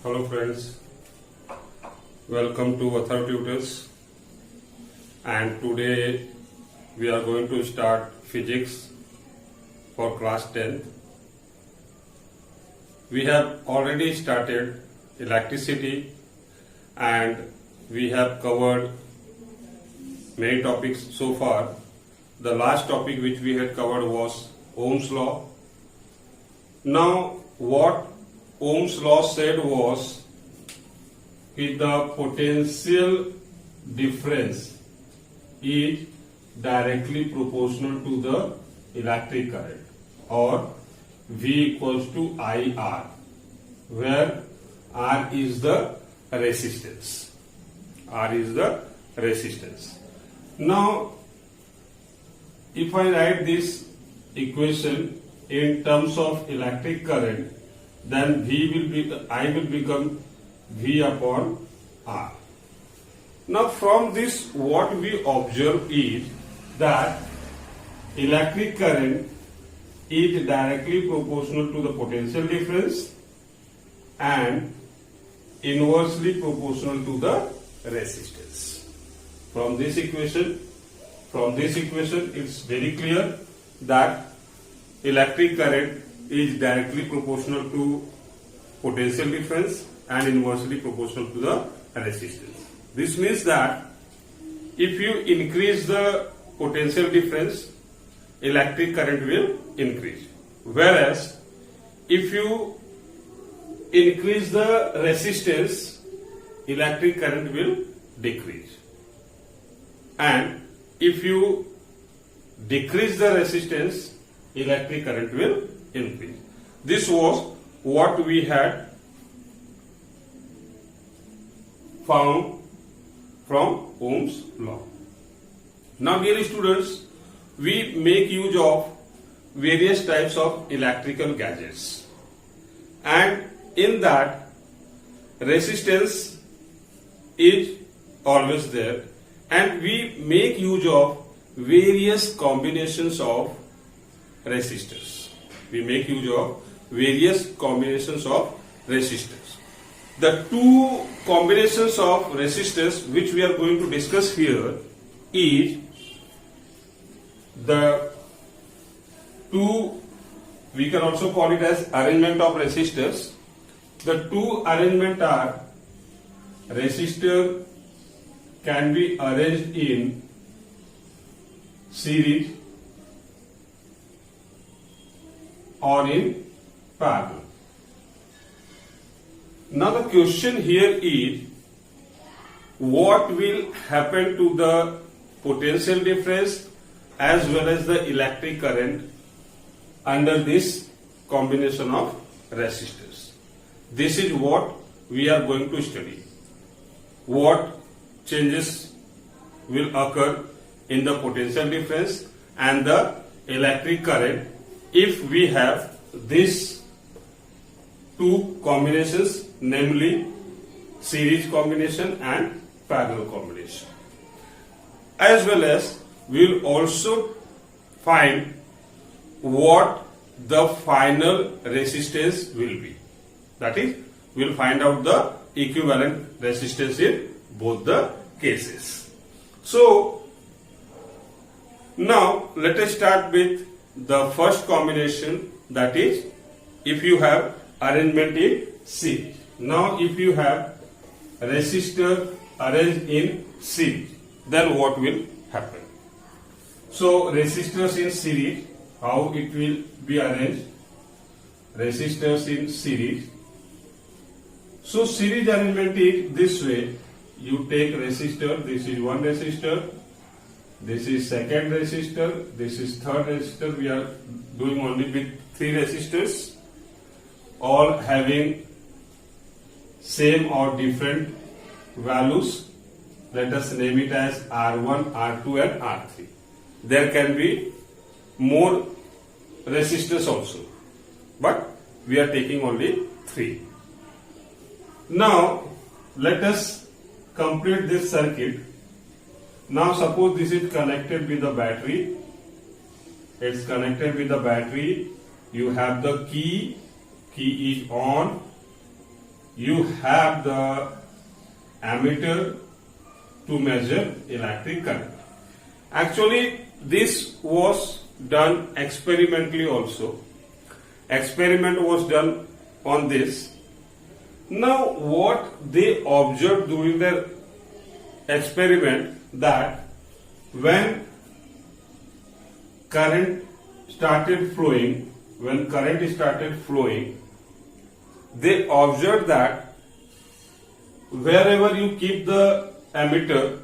Hello friends, welcome to Athar Tutors, and today we are going to start physics for class 10th. We have already started electricity and we have covered many topics so far. The last topic which we had covered was Ohm's law. Now what Ohm's law said was if the potential difference is directly proportional to the electric current, or V equals to IR, where R is the resistance. R is the resistance. Now, if I write this equation in terms of electric current, then I will become V upon R. Now from this what we observe is that electric current is directly proportional to the potential difference and inversely proportional to the resistance. From this equation it's very clear that electric current is directly proportional to potential difference and inversely proportional to the resistance. This means that if you increase the potential difference, electric current will increase. Whereas if you increase the resistance, electric current will decrease. And if you decrease the resistance, electric current will increase. This was what we had found from Ohm's law. Now dear students, we make use of various types of electrical gadgets, and in that resistance is always there, and we make use of various combinations of resistors. We make use of various combinations of resistors. The two combinations of resistors which we are going to discuss here is the two, we can also call it as arrangement of resistors. The two arrangement are resistor can be arranged in series or in parallel. Now the question here is what will happen to the potential difference as well as the electric current under this combination of resistors. This is what we are going to study. What changes will occur in the potential difference and the electric current if we have these two combinations, namely series combination and parallel combination. As well as we will also find what the final resistance will be. That is, we will find out the equivalent resistance in both the cases. So now let us start with the first combination, that is if you have arrangement in series. Now if you have resistor arranged in series, then what will happen? So resistors in series, how it will be arranged? Resistors in series. So series arrangement is this way. You take resistor, this is one resistor, this is second resistor, this is third resistor. We are doing only with three resistors, all having same or different values. Let us name it as R1, R2 and R3. There can be more resistors also, but we are taking only three. Now let us complete this circuit. Now suppose this is connected with the battery. It's connected with the battery. You have the key is on. you have the ammeter to measure electric current. Actually, this was done experimentally also. Experiment was done on this. Now, what they observed during their experiment, that when current started flowing, they observed that wherever you keep the ammeter,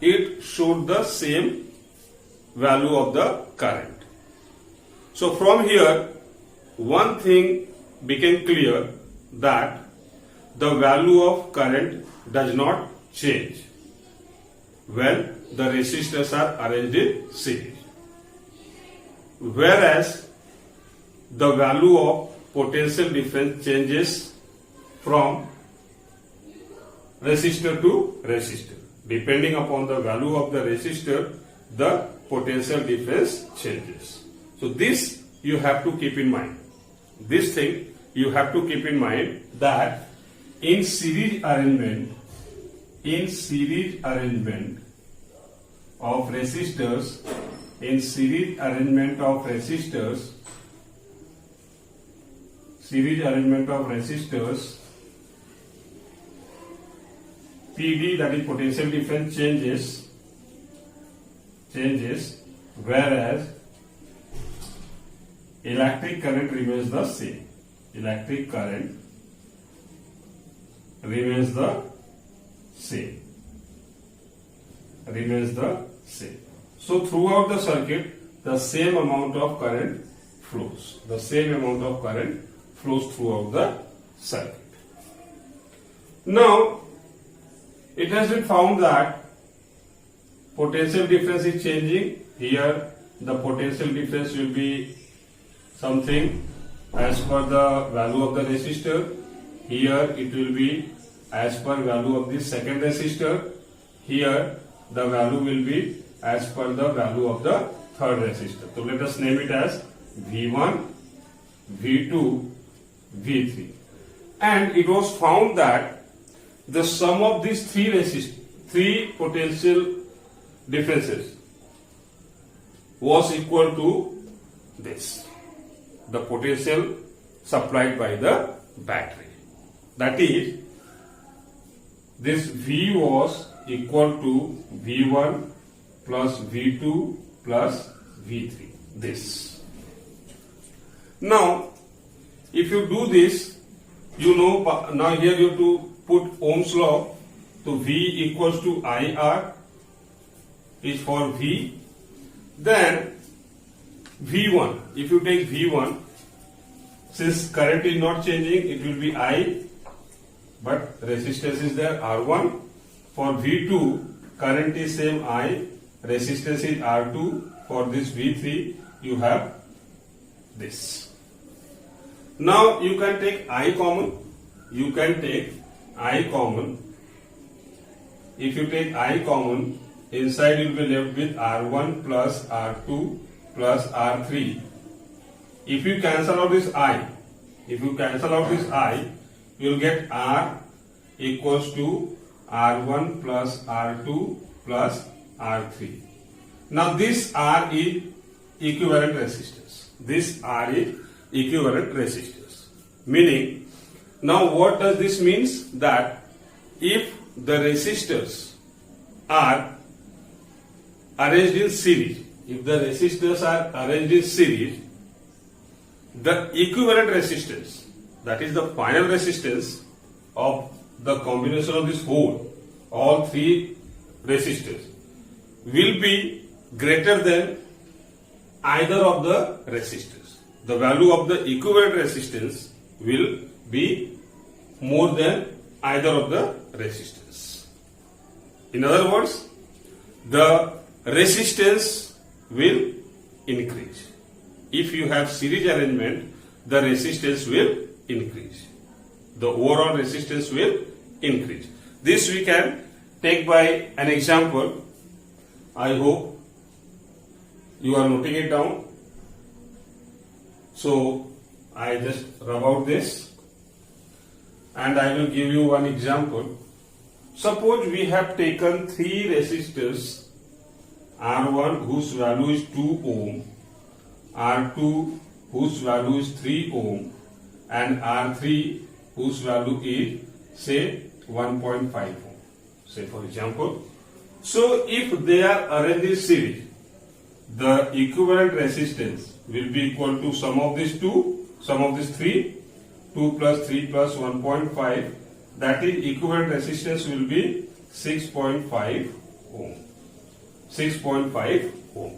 it showed the same value of the current. So from here, one thing became clear, that the value of current does not change when the resistors are arranged in series, whereas the value of potential difference changes from resistor to resistor. Depending upon the value of the resistor, the potential difference changes. So this you have to keep in mind. This thing you have to keep in mind, that in series arrangement of resistors, PD, that is potential difference, changes, whereas electric current remains the same. So throughout the circuit, the same amount of current flows. Throughout the circuit. Now, it has been found that potential difference is changing. Here, the potential difference will be something as per the value of the resistor. Here, it will be as per value of the second resistor. Here, the value will be as per the value of the third resistor. So let us name it as V1, V2, V3. And it was found that the sum of these three potential differences was equal to this, the potential supplied by the battery. That is, this V was equal to V1 plus V2 plus V3. This. Now, if you do this, you know, now here you have to put Ohm's law. So V equals to IR is for V. Then V1, if you take V1, since current is not changing, it will be I, but resistance is there, R1. For V2, current is same I, resistance is R2. For this V3, you have this. Now you can take I common. If you take I common, inside you will be left with R1 plus R2 plus R3. If you cancel out this I, you will get R equals to R1 plus R2 plus R3. Now this R is equivalent resistors. Meaning, now what does this means? That if the resistors are arranged in series, the equivalent resistance, that is the final resistance of the combination of this whole, all three resistors, will be greater than either of the resistors. The value of the equivalent resistance will be more than either of the resistors. In other words, the resistance will increase. If you have series arrangement, the resistance will increase. The overall resistance will increase. This we can take by an example. I hope you are noting it down. So I just rub out this. and I will give you one example. Suppose we have taken three resistors, R1 whose value is 2 ohm, R2 whose value is 3 ohm, and R3 whose value is say 1.5 ohm, say for example. So if they are arranged in series, the equivalent resistance will be equal to sum of these three, 2 plus 3 plus 1.5, that is equivalent resistance will be 6.5 ohm. 6.5 ohm.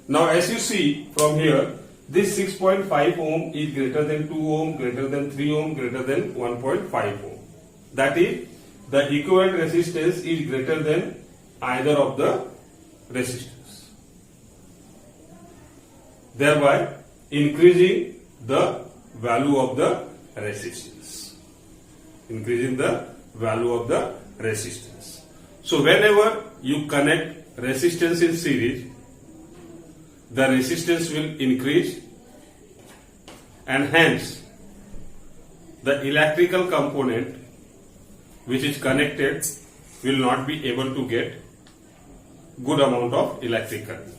Now as you see from here, this 6.5 ohm is greater than 2 ohm, greater than 3 ohm, greater than 1.5 ohm. That is, the equivalent resistance is greater than either of the resistors, thereby increasing the value of the resistance. Increasing the value of the resistance. So whenever you connect resistance in series, the resistance will increase, and hence the electrical component which is connected will not be able to get good amount of electric current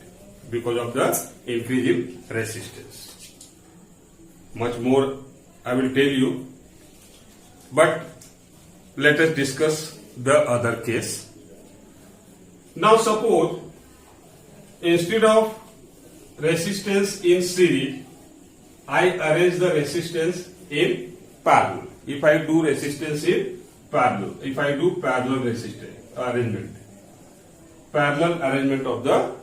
because of the increase in resistance. Much more I will tell you, but let us discuss the other case. Now suppose instead of resistance in series, I arrange the resistance in parallel. If I do resistance in parallel, if I do parallel resistance arrangement, parallel arrangement of the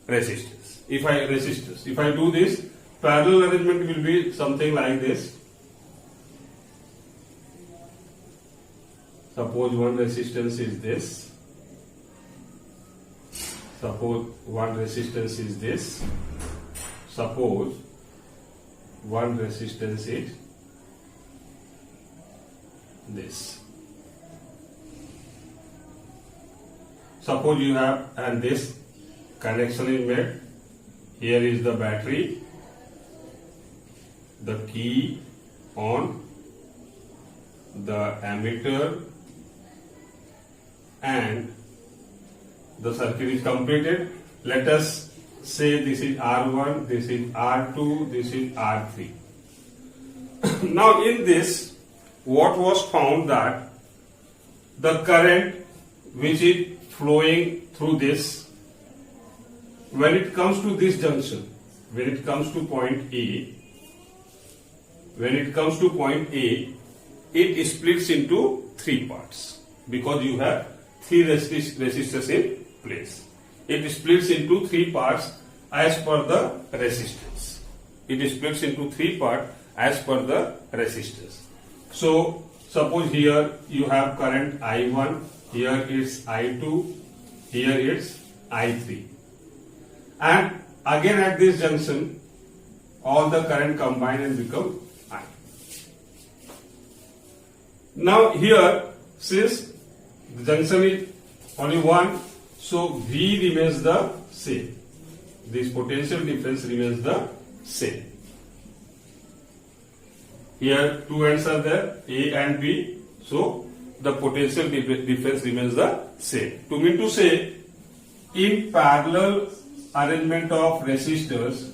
resistors. If I do this, parallel arrangement will be something like this. Suppose one resistance is this. Suppose one resistance is this. Suppose one resistance is this. Suppose you have, and this connection is made. Here is the battery, the key on, the ammeter, and the circuit is completed. Let us say this is R1, this is R2, this is R3. Now in this, what was found that the current which is flowing through this, when it comes to this junction, when it comes to point A, it splits into three parts because you have three resistors in place. It splits into three parts as per the resistance. It splits into three parts as per the resistance. So suppose here you have current I1, here it's I2, here it's I3. And again at this junction, all the current combine and become I. Now here, since the junction is only one, so V remains the same. This potential difference remains the same. Here two ends are there, A and B, so the potential difference remains the same. To mean to say, in parallel arrangement of resistors,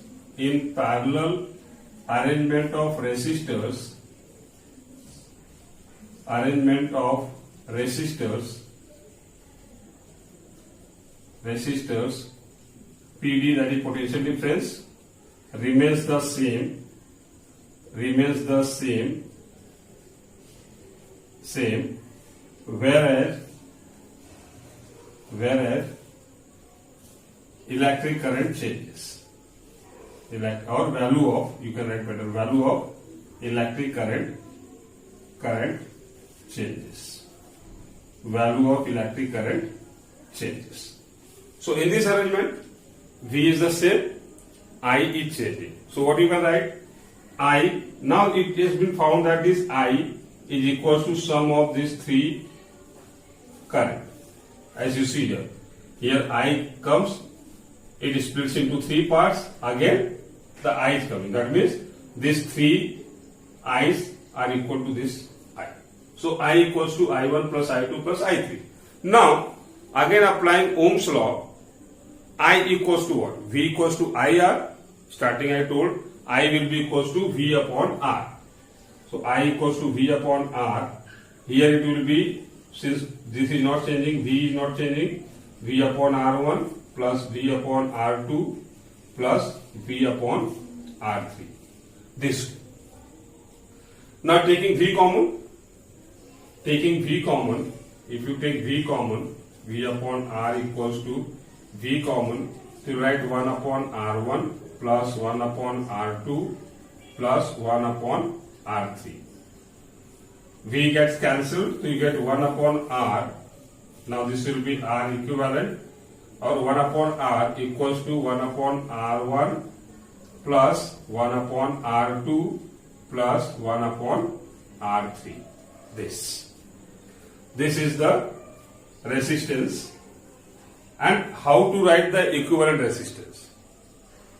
PD, that is potential difference, remains the same, whereas electric current changes. Or value of, you can write better, value of electric current changes. Value of electric current changes. So in this arrangement, V is the same, I is changing. So what you can write? I, now it has been found that this I is equal to sum of these three current. As you see here, here I comes, it splits into three parts, again the I is coming. That means these three I's are equal to this So I equals to I1 plus I2 plus I3. Now, again applying Ohm's law, I equals to what? V equals to IR. Starting I told, I will be equals to V upon R. So I equals to V upon R. Here it will be, since this is not changing, V is not changing, V upon R1 plus V upon R2 plus V upon R3. This. Now taking V common, if you take V common, V upon R equals to V common, to write 1 upon R1 plus 1 upon R2 plus 1 upon R3. V gets cancelled, so you get 1 upon R. Now this will be R equivalent, or 1 upon R equals to 1 upon R1 plus 1 upon R2 plus 1 upon R3. This is the resistance. And how to write the equivalent resistance?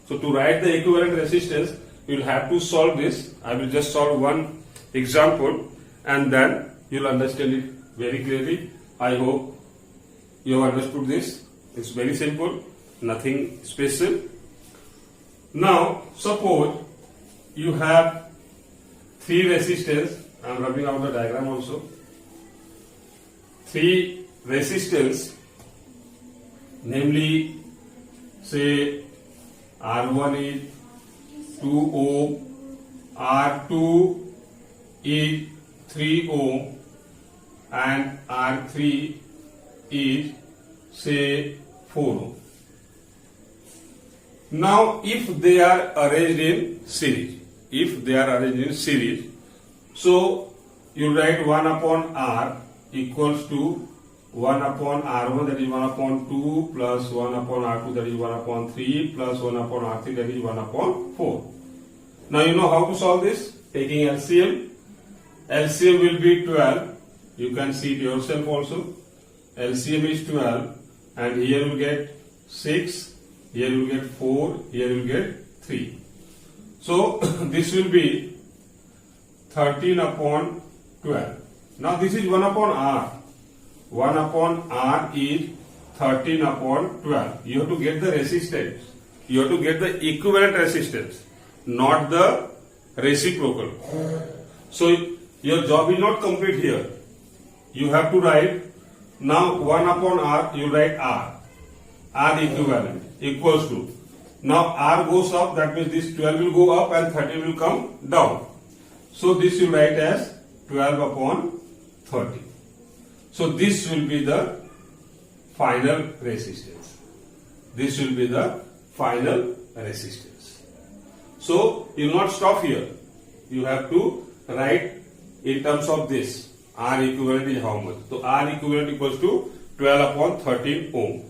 So to write the equivalent resistance, you will have to solve this. I will just solve one example and then you will understand it very clearly. I hope you have understood this. It's very simple, nothing special. Now suppose you have 3 resistors. I am rubbing out the diagram also. 3 resistors, namely say R1 is 2 ohm, R2 is 3 ohm and R3 is say 4 ohm. Now if they are arranged in series, so you write 1 upon R equals to 1 upon R1, that is 1 upon 2 plus 1 upon R2, that is 1 upon 3 plus 1 upon R3, that is 1 upon 4. Now you know how to solve this? Taking LCM. LCM will be 12. You can see it yourself also. LCM is 12 and here you will get 6, here you will get 4, here you will get 3. So this will be 13 upon 12. Now this is 1 upon R. 1 upon R is 13 upon 12. You have to get the resistance. You have to get the equivalent resistance, not the reciprocal. So your job is not complete here. You have to write, now 1 upon R, you write R. R equivalent equals to, now R goes up, that means this 12 will go up and 13 will come down. So this you write as 12 upon 30. So this will be the final resistance. This will be the final resistance. So you will not stop here. You have to write in terms of this. R equivalent is how much? So R equivalent equals to 12 upon 13 ohm.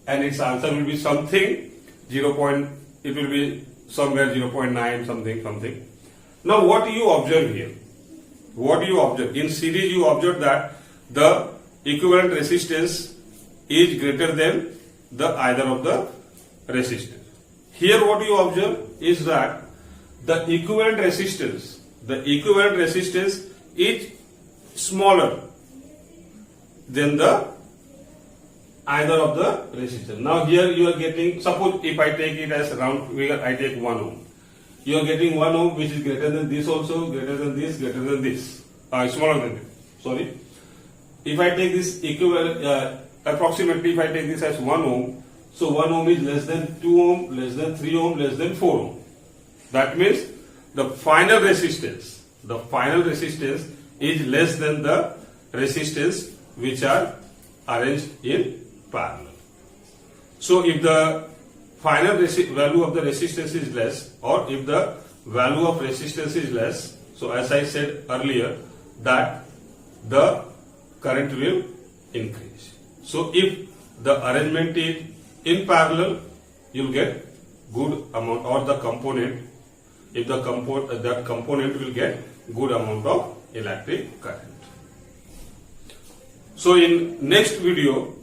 And its answer will be something 0. It will be somewhere 0.9 something. Now what do you observe here? What do you observe? In series you observe that the equivalent resistance is greater than the either of the resistors. Here what you observe is that the equivalent resistance is smaller than the either of the resistors. Now here you are getting, suppose if I take it as round figure, I take 1 ohm. You are getting 1 ohm which is greater than this also, greater than this, smaller than this. Sorry. If I take this equivalent, approximately if I take this as 1 ohm, so 1 ohm is less than 2 ohm, less than 3 ohm, less than 4 ohm. That means the final resistance is less than the resistance which are arranged in parallel. So if the final value of the resistance is less, or if the value of resistance is less, so as I said earlier that the current will increase. So if the arrangement is in parallel, you will get good amount, or the component, if the that component will get good amount of electric current. So in next video,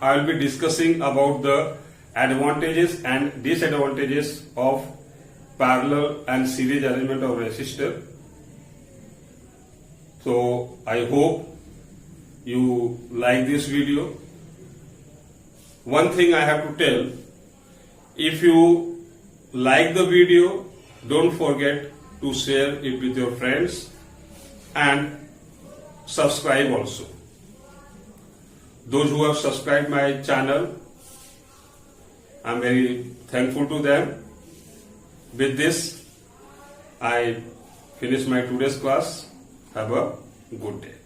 I will be discussing about the advantages and disadvantages of parallel and series arrangement of resistor. So I hope you like this video. One thing I have to tell, if you like the video, don't forget to share it with your friends and subscribe also. Those who have subscribed my channel, I'm very thankful to them. With this, I finish my today's class. Have a good day.